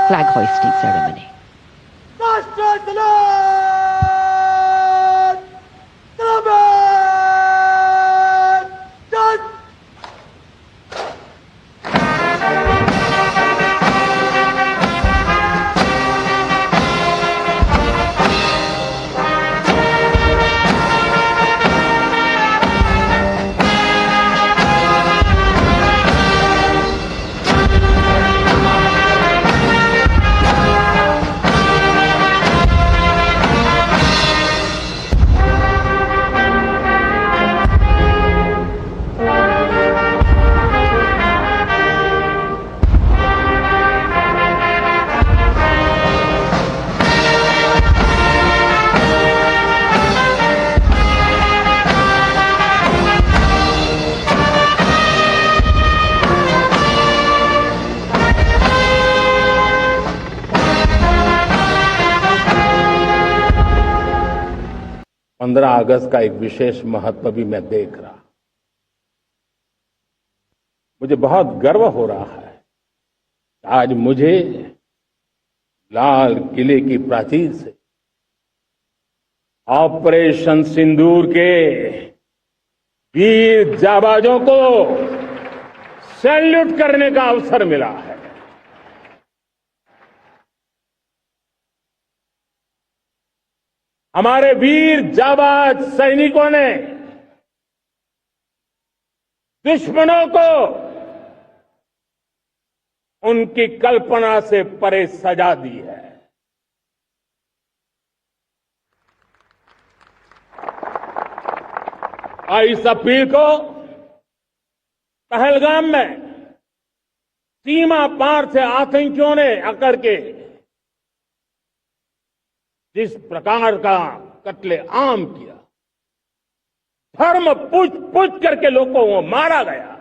flag hoisting ceremony. पंद्रह अगस्त का एक विशेष महत्व भी मैं देख रहा। मुझे बहुत गर्व हो रहा है। आज मुझे लाल किले की प्राचीर से ऑपरेशन सिंदूर के वीर जाबाजों को सैल्यूट करने का अवसर मिला है। हमारे वीर जाबाज सैनिकों ने दुश्मनों को उनकी कल्पना से परे सजा दी है। और इस अपील को पहलगाम में सीमा पार से आतंकियों ने आकर के जिस प्रकार का कत्ले आम किया, धर्म पूछ करके लोगों को मारा गया।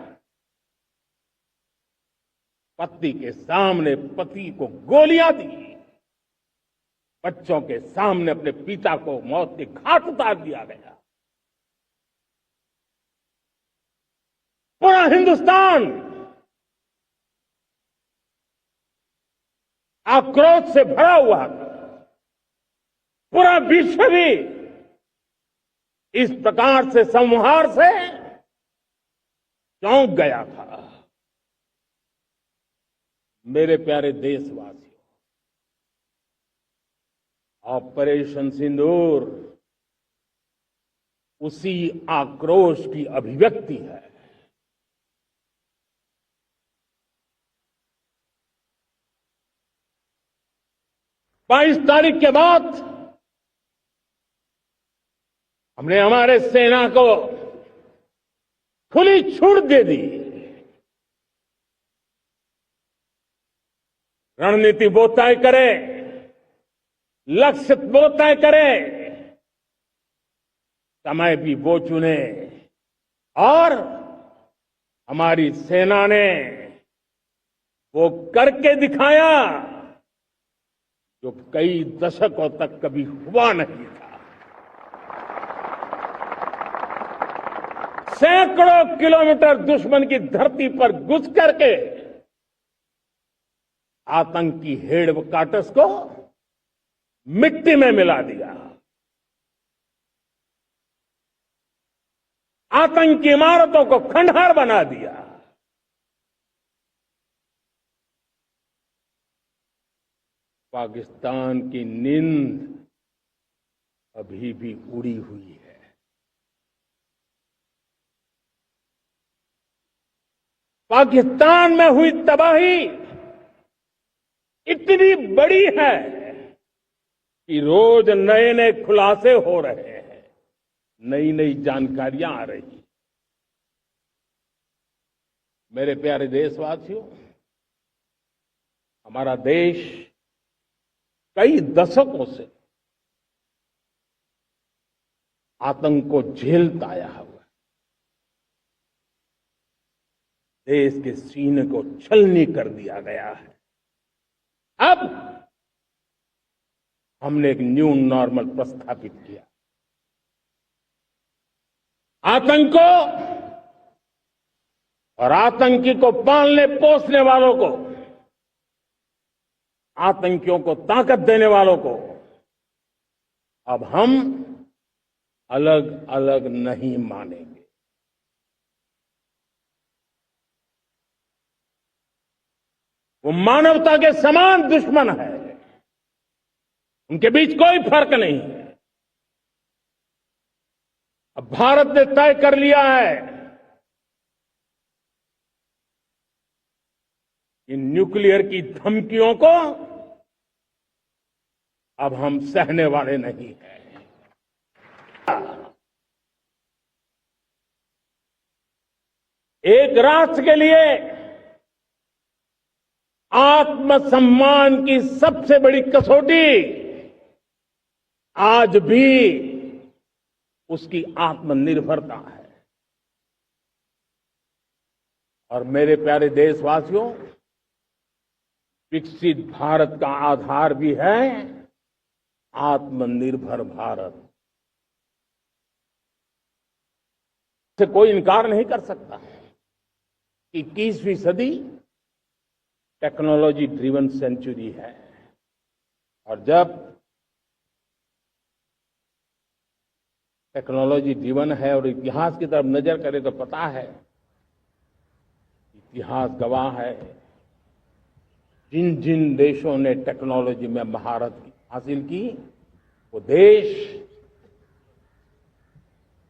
पत्नी के सामने पति को गोलियां दी, बच्चों के सामने अपने पिता को मौत के घाट उतार दिया गया। पूरा हिंदुस्तान आक्रोश से भरा हुआ था। पूरा विश्व भी इस प्रकार से संहार से चौंक गया था। मेरे प्यारे देशवासियों, ऑपरेशन सिंदूर उसी आक्रोश की अभिव्यक्ति है। 22 तारीख के बाद हमने हमारे सेना को खुली छूट दे दी। रणनीति वो तय करे, लक्ष्य वो तय करे, समय भी वो चुने। और हमारी सेना ने वो करके दिखाया जो कई दशकों तक कभी हुआ नहीं था। सैकड़ों किलोमीटर दुश्मन की धरती पर घुस करके आतंकी हेडक्वार्टर्स को मिट्टी में मिला दिया। आतंकी इमारतों को खंडहर बना दिया। पाकिस्तान की नींद अभी भी उड़ी हुई है। पाकिस्तान में हुई तबाही इतनी बड़ी है कि रोज नए नए खुलासे हो रहे हैं, नई नई जानकारियां आ रही। मेरे प्यारे देशवासियों, हमारा देश कई दशकों से आतंक को झेलता आया हुआ। देश के सीने को छलनी कर दिया गया है। अब हमने एक न्यू नॉर्मल प्रस्थापित किया। आतंक को और आतंकी को पालने पोसने वालों को आतंकियों को ताकत देने वालों को अब हम अलग अलग नहीं मानेंगे। वो मानवता के समान दुश्मन है, उनके बीच कोई फर्क नहीं है। अब भारत ने तय कर लिया है कि न्यूक्लियर की धमकियों को अब हम सहने वाले नहीं हैं। एक राष्ट्र के लिए आत्मसम्मान की सबसे बड़ी कसौटी आज भी उसकी आत्मनिर्भरता है। और मेरे प्यारे देशवासियों, विकसित भारत का आधार भी है आत्मनिर्भर भारत। से कोई इनकार नहीं कर सकता कि 21वीं सदी टेक्नोलॉजी ड्रिवन सेंचुरी है। और जब टेक्नोलॉजी ड्रिवन है और इतिहास की तरफ नजर करें तो पता है, इतिहास गवाह है, जिन जिन देशों ने टेक्नोलॉजी में महारत हासिल की वो देश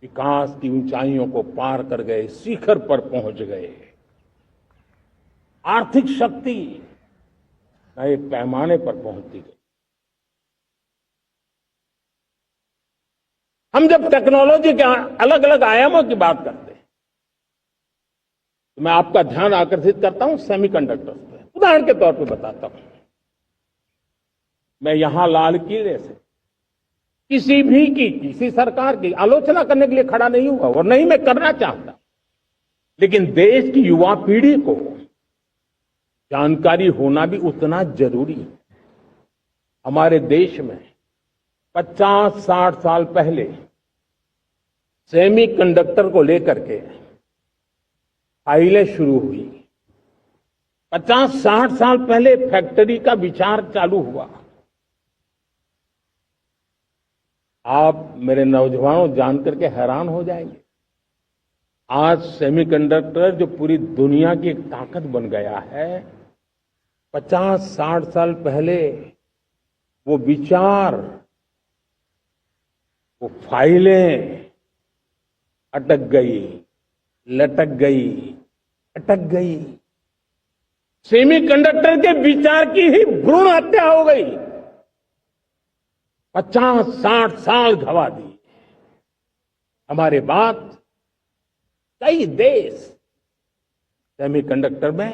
विकास की ऊंचाइयों को पार कर गए, शिखर पर पहुंच गए। आर्थिक शक्ति नए पैमाने पर पहुंचती गई। हम जब टेक्नोलॉजी के अलग अलग आयामों की बात करते हैं तो मैं आपका ध्यान आकर्षित करता हूं सेमीकंडक्टर्स पे। उदाहरण के तौर पे बताता हूं, मैं यहां लाल किले से किसी सरकार की आलोचना करने के लिए खड़ा नहीं हुआ और नहीं मैं करना चाहता, लेकिन देश की युवा पीढ़ी को जानकारी होना भी उतना जरूरी है। हमारे देश में 50-60 साल पहले सेमीकंडक्टर को लेकर के फाइलें शुरू हुई। 50-60 साल पहले फैक्ट्री का विचार चालू हुआ। आप मेरे नौजवानों जानकर के हैरान हो जाएंगे, आज सेमीकंडक्टर जो पूरी दुनिया की एक ताकत बन गया है, 50-60 साल पहले वो विचार, वो फाइलें अटक गई, लटक गई, अटक गई। सेमीकंडक्टर के विचार की ही भ्रूण हत्या हो गई। 50-60 साल गवा दी। हमारे बाद कई देश सेमीकंडक्टर में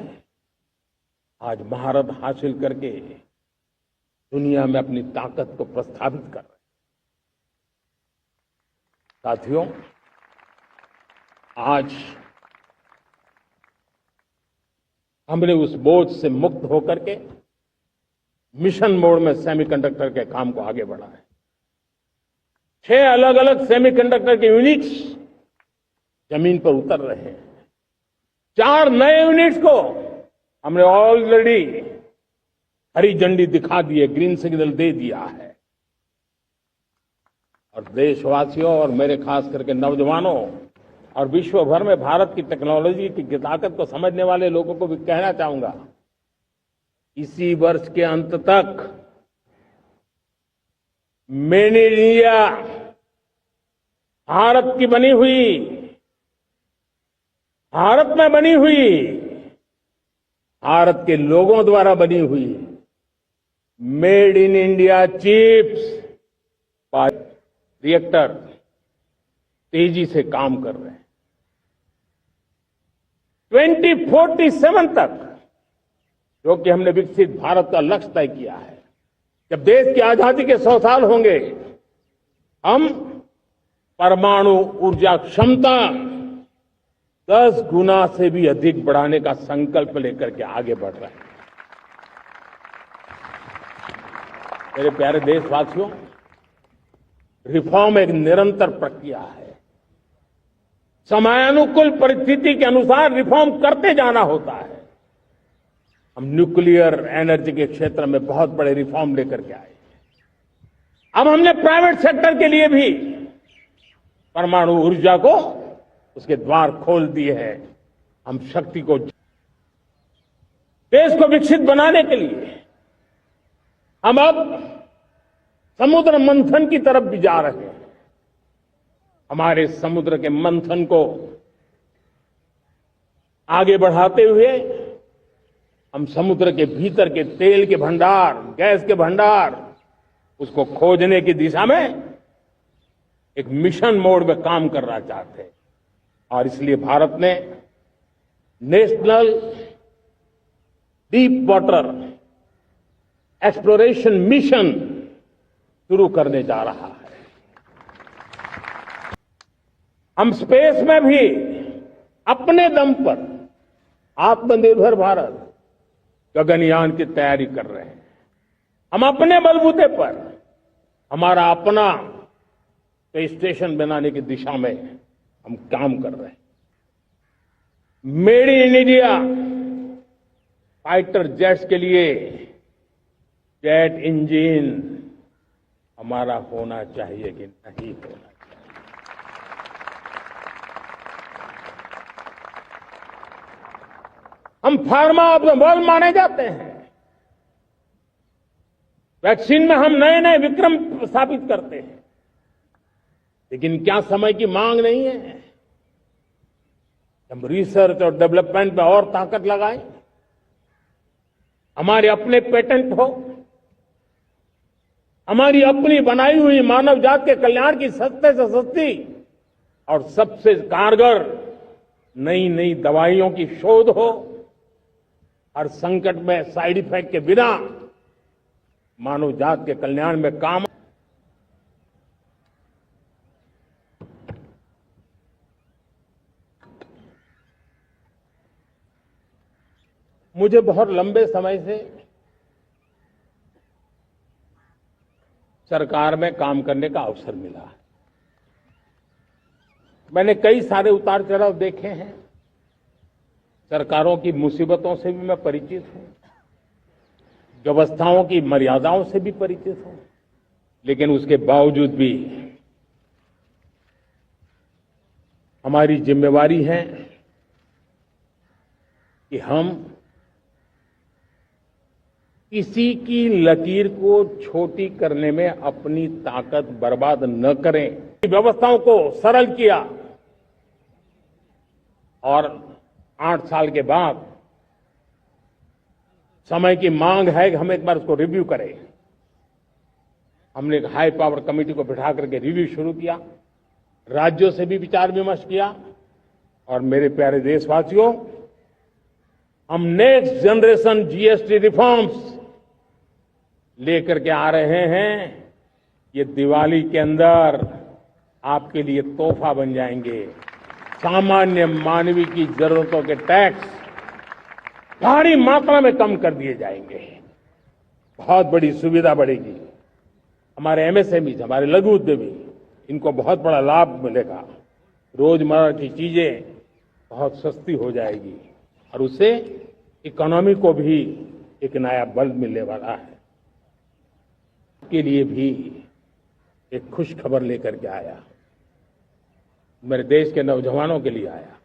आज महारत हासिल करके दुनिया में अपनी ताकत को प्रस्थापित कर रहे हैं। साथियों, आज हमने उस बोझ से मुक्त होकर के मिशन मोड में सेमीकंडक्टर के काम को आगे बढ़ा है। 6 अलग अलग सेमीकंडक्टर के यूनिट्स जमीन पर उतर रहे हैं। 4 नए यूनिट्स को हमने ऑलरेडी हरी झंडी दिखा दी है, ग्रीन सिग्नल दे दिया है। और देशवासियों और मेरे खास करके नौजवानों और विश्व भर में भारत की टेक्नोलॉजी की ताकत को समझने वाले लोगों को भी कहना चाहूंगा, इसी वर्ष के अंत तक मेड इन इंडिया, भारत की बनी हुई, भारत में बनी हुई, भारत के लोगों द्वारा बनी हुई made in India chips, reactor तेजी से काम कर रहे हैं। 2047 तक, जो कि हमने विकसित भारत का लक्ष्य तय किया है, जब देश की आजादी के 100 साल होंगे, हम परमाणु ऊर्जा क्षमता 10 गुना से भी अधिक बढ़ाने का संकल्प लेकर के आगे बढ़ रहे हैं। मेरे प्यारे देशवासियों, रिफॉर्म एक निरंतर प्रक्रिया है। समयानुकूल परिस्थिति के अनुसार रिफॉर्म करते जाना होता है। हम न्यूक्लियर एनर्जी के क्षेत्र में बहुत बड़े रिफॉर्म लेकर के आए। अब हमने प्राइवेट सेक्टर के लिए भी परमाणु ऊर्जा को उसके द्वार खोल दिए हैं। हम शक्ति को, देश को विकसित बनाने के लिए हम अब समुद्र मंथन की तरफ भी जा रहे हैं। हमारे समुद्र के मंथन को आगे बढ़ाते हुए हम समुद्र के भीतर के तेल के भंडार, गैस के भंडार, उसको खोजने की दिशा में एक मिशन मोड में काम करना चाहते हैं। और इसलिए भारत ने national deep water exploration mission शुरू करने जा रहा है। हम स्पेस में भी अपने दम पर आत्मनिर्भर भारत गगनयान की तैयारी कर रहे हैं। हम अपने बलबूते पर हमारा अपना स्पेस स्टेशन बनाने की दिशा में हम काम कर रहे हैं। Made in India fighter jets के लिए जेट इंजन हमारा होना चाहिए कि नहीं होना चाहिए। हम फार्मा ऑफ द वर्ल्ड माने जाते हैं। वैक्सीन में हम नए नए विक्रम स्थापित करते हैं, लेकिन क्या समय की मांग नहीं है? हम रिसर्च और डेवलपमेंट में और ताकत लगाएं, हमारे अपने पेटेंट हो, हमारी अपनी बनाई हुई मानव जात के कल्याण की सस्ते से सस्ती और सबसे कारगर नई नई दवाइयों की शोध हो, हर संकट में साइड इफेक्ट के बिना मानव जात के कल्याण में काम। मुझे बहुत लंबे समय से सरकार में काम करने का अवसर मिला है। मैंने कई सारे उतार चढ़ाव देखे हैं। सरकारों की मुसीबतों से भी मैं परिचित हूं, व्यवस्थाओं की मर्यादाओं से भी परिचित हूं, लेकिन उसके बावजूद भी हमारी जिम्मेवारी है कि हम किसी की लकीर को छोटी करने में अपनी ताकत बर्बाद न करें। व्यवस्थाओं को सरल किया और 8 साल के बाद समय की मांग है कि हम एक बार उसको रिव्यू करें। हमने एक हाई पावर कमेटी को बिठा करके रिव्यू शुरू किया, राज्यों से भी विचार विमर्श किया। और मेरे प्यारे देशवासियों, हम नेक्स्ट जनरेशन जीएसटी रिफॉर्म्स लेकर के आ रहे हैं। ये दिवाली के अंदर आपके लिए तोहफा बन जाएंगे। सामान्य मानवीय की जरूरतों के टैक्स भारी मात्रा में कम कर दिए जाएंगे। बहुत बड़ी सुविधा बढ़ेगी। हमारे एमएसएमई, हमारे लघु उद्यमी, इनको बहुत बड़ा लाभ मिलेगा। रोजमर्रा की चीजें बहुत सस्ती हो जाएगी और उससे इकोनॉमी को भी एक नया बल मिलने वाला है। के लिए भी एक खुश खबर लेकर के आया, मेरे देश के नौजवानों के लिए आया।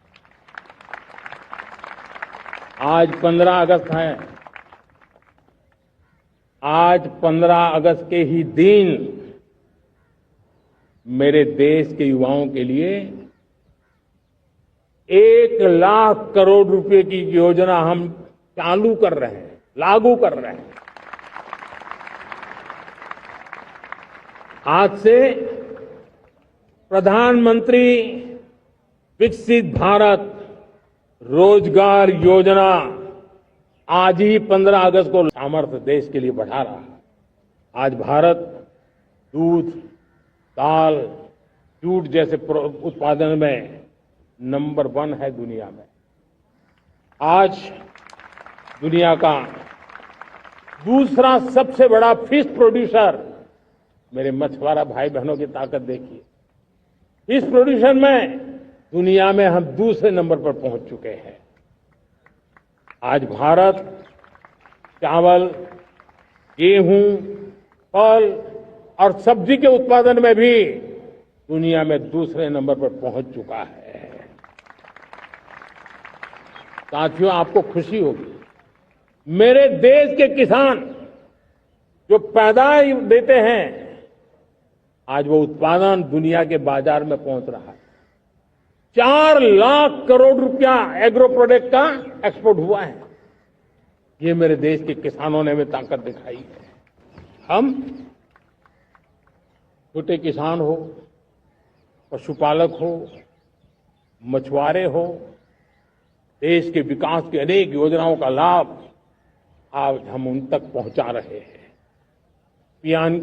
आज 15 अगस्त है। आज 15 अगस्त के ही दिन मेरे देश के युवाओं के लिए 1 लाख करोड़ रुपए की योजना हम चालू कर रहे हैं, लागू कर रहे हैं। आज से प्रधानमंत्री विकसित भारत रोजगार योजना आज ही 15 अगस्त को सामर्थ्य देश के लिए बढ़ा रहा है। आज भारत दूध, दाल, जूट जैसे उत्पादन में नंबर 1 है दुनिया में। आज दुनिया का दूसरा सबसे बड़ा फिश प्रोड्यूसर, मेरे मछुआरा भाई बहनों की ताकत देखिए। फिश प्रोड्यूसन में दुनिया में हम दूसरे नंबर पर पहुंच चुके हैं। आज भारत चावल, गेहूं, फल और सब्जी के उत्पादन में भी दुनिया में दूसरे नंबर पर पहुंच चुका है। साथियों, आपको खुशी होगी, मेरे देश के किसान जो पैदावार देते हैं, आज वो उत्पादन दुनिया के बाजार में पहुंच रहा है। 4 लाख करोड़ रुपया एग्रो प्रोडक्ट का एक्सपोर्ट हुआ है। ये मेरे देश के किसानों ने हमें ताकत दिखाई है। हम छोटे किसान हो, पशुपालक हो, मछुआरे हो, देश के विकास की अनेक योजनाओं का लाभ आज हम उन तक पहुंचा रहे हैं।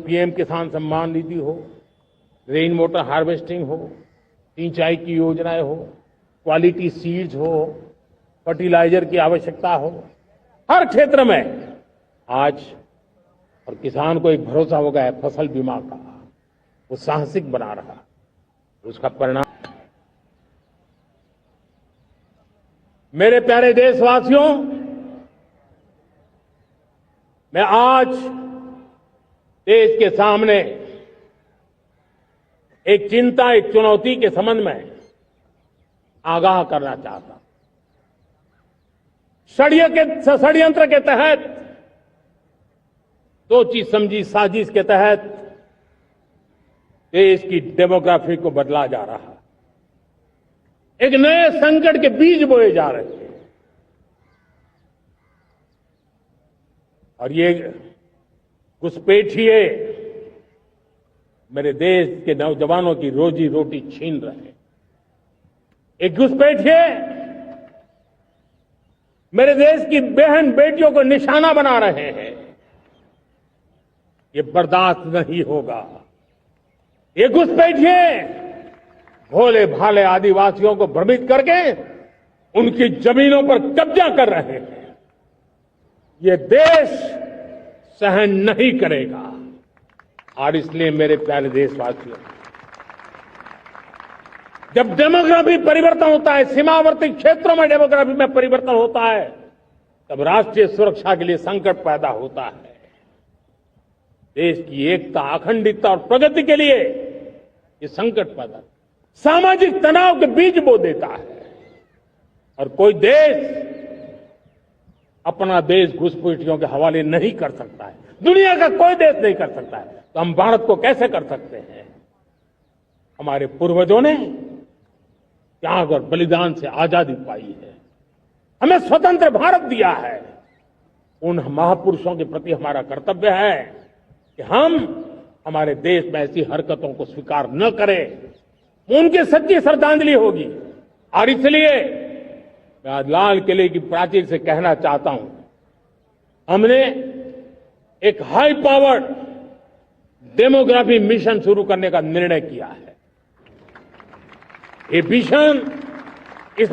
पीएम किसान सम्मान निधि हो, रेन वाटर हार्वेस्टिंग हो, सिंचाई की योजनाएं हो, क्वालिटी सीड्स हो, फर्टिलाइजर की आवश्यकता हो, हर क्षेत्र में आज और किसान को एक भरोसा हो गया है फसल बीमा का, वो साहसिक बना रहा, उसका परिणाम। मेरे प्यारे देशवासियों, मैं आज देश के सामने एक चिंता, एक चुनौती के संबंध में आगाह करना चाहता हूं। षड्यंत्र के तहत, सोची समझी साजिश के तहत देश की डेमोग्राफी को बदला जा रहा है। एक नए संकट के बीज बोए जा रहे हैं और ये घुसपैठिए मेरे देश के नौजवानों की रोजी रोटी छीन रहे हैं। एक घुसपैठिए मेरे देश की बहन बेटियों को निशाना बना रहे हैं। ये बर्दाश्त नहीं होगा। ये घुसपैठिए भोले भाले आदिवासियों को भ्रमित करके उनकी जमीनों पर कब्जा कर रहे हैं। ये देश सहन नहीं करेगा। और इसलिए मेरे प्यारे देशवासियों, जब डेमोग्राफी परिवर्तन होता है, सीमावर्ती क्षेत्रों में डेमोग्राफी में परिवर्तन होता है, तब राष्ट्रीय सुरक्षा के लिए संकट पैदा होता है। देश की एकता, अखंडितता और प्रगति के लिए ये संकट पैदा, सामाजिक तनाव के बीज बो देता है। और कोई देश अपना देश घुसपैठियों के हवाले नहीं कर सकता है। दुनिया का कोई देश नहीं कर सकता है, तो हम भारत को कैसे कर सकते हैं? हमारे पूर्वजों ने त्याग और बलिदान से आजादी पाई है, हमें स्वतंत्र भारत दिया है। उन महापुरुषों के प्रति हमारा कर्तव्य है कि हम हमारे देश में ऐसी हरकतों को स्वीकार न करें। उनकी सच्ची श्रद्धांजलि होगी। और इसलिए मैं आज लाल किले की प्राचीर से कहना चाहता हूं, हमने एक हाई पावर्ड डेमोग्राफी मिशन शुरू करने का निर्णय किया है। ये मिशन इस